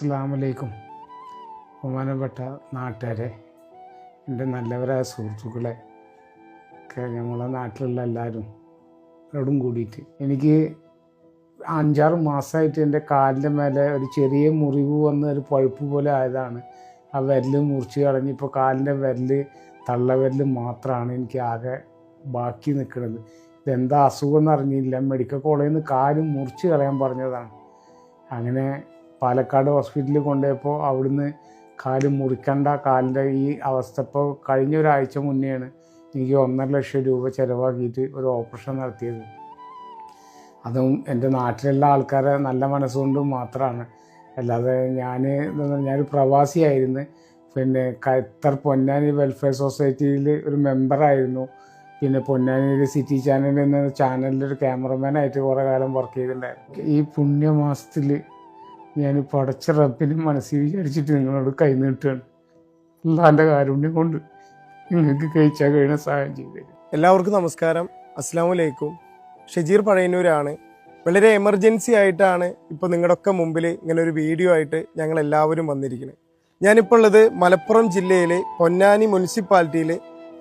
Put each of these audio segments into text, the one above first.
അസ്സലാമലൈക്കും. ബഹുമാനപ്പെട്ട നാട്ടുകാരെ, എൻ്റെ നല്ലവരായ സുഹൃത്തുക്കളെ ഒക്കെ നമ്മളെ നാട്ടിലുള്ള എല്ലാവരും എവിടും കൂടിയിട്ട് എനിക്ക് 5-6 മാസമായിട്ട് എൻ്റെ കാലിൻ്റെ മേലെ ഒരു ചെറിയ മുറിവ് വന്ന് ഒരു പഴുപ്പ് പോലെ ആയതാണ്. ആ വിരൽ മുറിച്ച് കളഞ്ഞ് ഇപ്പോൾ കാലിൻ്റെ തള്ളവിരൽ മാത്രമാണ് എനിക്ക് ആകെ ബാക്കി നിൽക്കുന്നത്. ഇതെന്താ അസുഖം എന്ന് അറിഞ്ഞില്ല. മെഡിക്കൽ കോളേജിൽ നിന്ന് കാല് മുറിച്ച് കളയാൻ പറഞ്ഞതാണ്. അങ്ങനെ പാലക്കാട് ഹോസ്പിറ്റലിൽ കൊണ്ടുപോയപ്പോൾ അവിടുന്ന് കാല് മുറിക്കണ്ട, കാലിൻ്റെ ഈ അവസ്ഥ ഇപ്പോൾ കഴിഞ്ഞ ഒരാഴ്ച മുന്നെയാണ് എനിക്ക് 1.5 ലക്ഷം രൂപ ചിലവാക്കിയിട്ട് ഒരു ഓപ്പറേഷൻ നടത്തിയത്. അതും എൻ്റെ നാട്ടിലുള്ള ആൾക്കാരെ നല്ല മനസ്സുകൊണ്ട് മാത്രമാണ്. അല്ലാതെ ഞാനൊരു പ്രവാസിയായിരുന്നു. പിന്നെ ഖത്തർ പൊന്നാനി വെൽഫെയർ സൊസൈറ്റിയിൽ ഒരു മെമ്പറായിരുന്നു. പിന്നെ പൊന്നാനിയിൽ സിറ്റി ചാനൽ എന്ന ചാനലിലൊരു ക്യാമറമാനായിട്ട് കുറേ കാലം വർക്ക് ചെയ്തിട്ടുണ്ടായിരുന്നു. ഈ പുണ്യമാസത്തിൽ ഞാൻ പടച്ച റബ്ബിനെ മനസ്സിൽ വിചാരിച്ചിട്ട് നിങ്ങളോട് കൈ നീട്ടുകയാണ്. അള്ളാൻ്റെ കാരുണ്യം കൊണ്ട് നിങ്ങൾക്ക് കഴിച്ചാൽ കഴിയുന്ന സഹായം ചെയ്തു. എല്ലാവർക്കും നമസ്കാരം, അസ്സലാമലൈക്കും. ഷജീർ പഴയന്നൂരാണ്. വളരെ എമർജൻസി ആയിട്ടാണ് ഇപ്പോൾ നിങ്ങളുടെയൊക്കെ മുമ്പിൽ ഇങ്ങനെ ഒരു വീഡിയോ ആയിട്ട് ഞങ്ങൾ എല്ലാവരും വന്നിരിക്കുന്നത്. ഞാനിപ്പോൾ ഉള്ളത് മലപ്പുറം ജില്ലയിൽ പൊന്നാനി മുനിസിപ്പാലിറ്റിയിൽ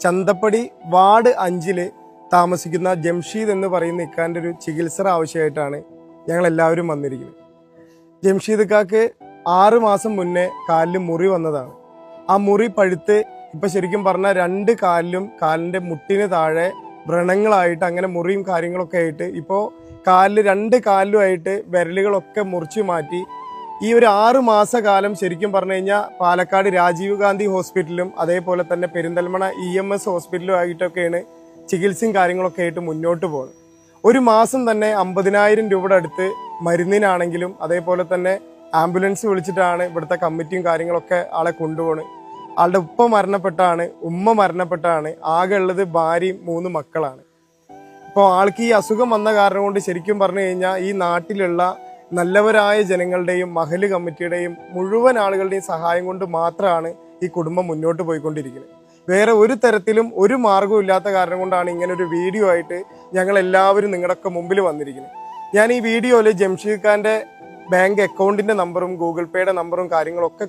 ചന്തപ്പടി വാർഡ് 5 താമസിക്കുന്ന ജംഷീദ് എന്ന് പറയുന്ന ഇക്കാൻ്റെ ഒരു ചികിത്സ ആവശ്യമായിട്ടാണ് ഞങ്ങളെല്ലാവരും വന്നിരിക്കുന്നത്. ജംഷീദ് ഇക്കാക്ക് 6 മാസം മുന്നേ കാലിൽ മുറി വന്നതാണ്. ആ മുറി പഴുത്ത് ഇപ്പം ശരിക്കും പറഞ്ഞാൽ 2 കാലിലും കാലിൻ്റെ മുട്ടിന് താഴെ വ്രണങ്ങളായിട്ട് അങ്ങനെ മുറിയും കാര്യങ്ങളൊക്കെ ആയിട്ട് ഇപ്പോൾ കാലിൽ 2 കാലിലുമായിട്ട് വിരലുകളൊക്കെ മുറിച്ച് മാറ്റി. ഈ ഒരു 6 മാസക്കാലം ശരിക്കും പറഞ്ഞു കഴിഞ്ഞാൽ പാലക്കാട് രാജീവ് ഗാന്ധി ഹോസ്പിറ്റലും അതേപോലെ തന്നെ പെരിന്തൽമണ്ണ EMS ഹോസ്പിറ്റലും ആയിട്ടൊക്കെയാണ് ചികിത്സയും കാര്യങ്ങളൊക്കെ ആയിട്ട് മുന്നോട്ട് പോകുന്നത്. ഒരു മാസം തന്നെ 50,000 രൂപയുടെ അടുത്ത് മരുന്നിനാണെങ്കിലും അതേപോലെ തന്നെ ആംബുലൻസ് വിളിച്ചിട്ടാണ് ഇവിടുത്തെ കമ്മിറ്റിയും കാര്യങ്ങളൊക്കെ ആളെ കൊണ്ടുപോകുന്നത്. ആളുടെ ഉപ്പ മരണപ്പെട്ടാണ്, ഉമ്മ മരണപ്പെട്ടാണ്, ആകെ ഉള്ളത് ഭാര്യയും 3 മക്കളാണ്. ഇപ്പോൾ ആൾക്ക് ഈ അസുഖം വന്ന കാരണം കൊണ്ട് ശരിക്കും പറഞ്ഞു കഴിഞ്ഞാൽ ഈ നാട്ടിലുള്ള നല്ലവരായ ജനങ്ങളുടെയും മഹല് കമ്മിറ്റിയുടെയും മുഴുവൻ ആളുകളുടെയും സഹായം കൊണ്ട് മാത്രമാണ് ഈ കുടുംബം മുന്നോട്ട് പോയിക്കൊണ്ടിരിക്കുന്നത്. വേറെ ഒരു തരത്തിലും ഒരു മാർഗവും ഇല്ലാത്ത കാരണം കൊണ്ടാണ് ഇങ്ങനെ ഒരു വീഡിയോ ആയിട്ട് ഞങ്ങൾ എല്ലാവരും നിങ്ങളുടെയൊക്കെ മുമ്പിൽ വന്നിരിക്കുന്നത്. ഞാൻ ഈ വീഡിയോയിൽ ജംഷീദ് ഖാന്റെ ബാങ്ക് അക്കൗണ്ടിന്റെ നമ്പറും ഗൂഗിൾ പേയുടെ നമ്പറും കാര്യങ്ങളൊക്കെ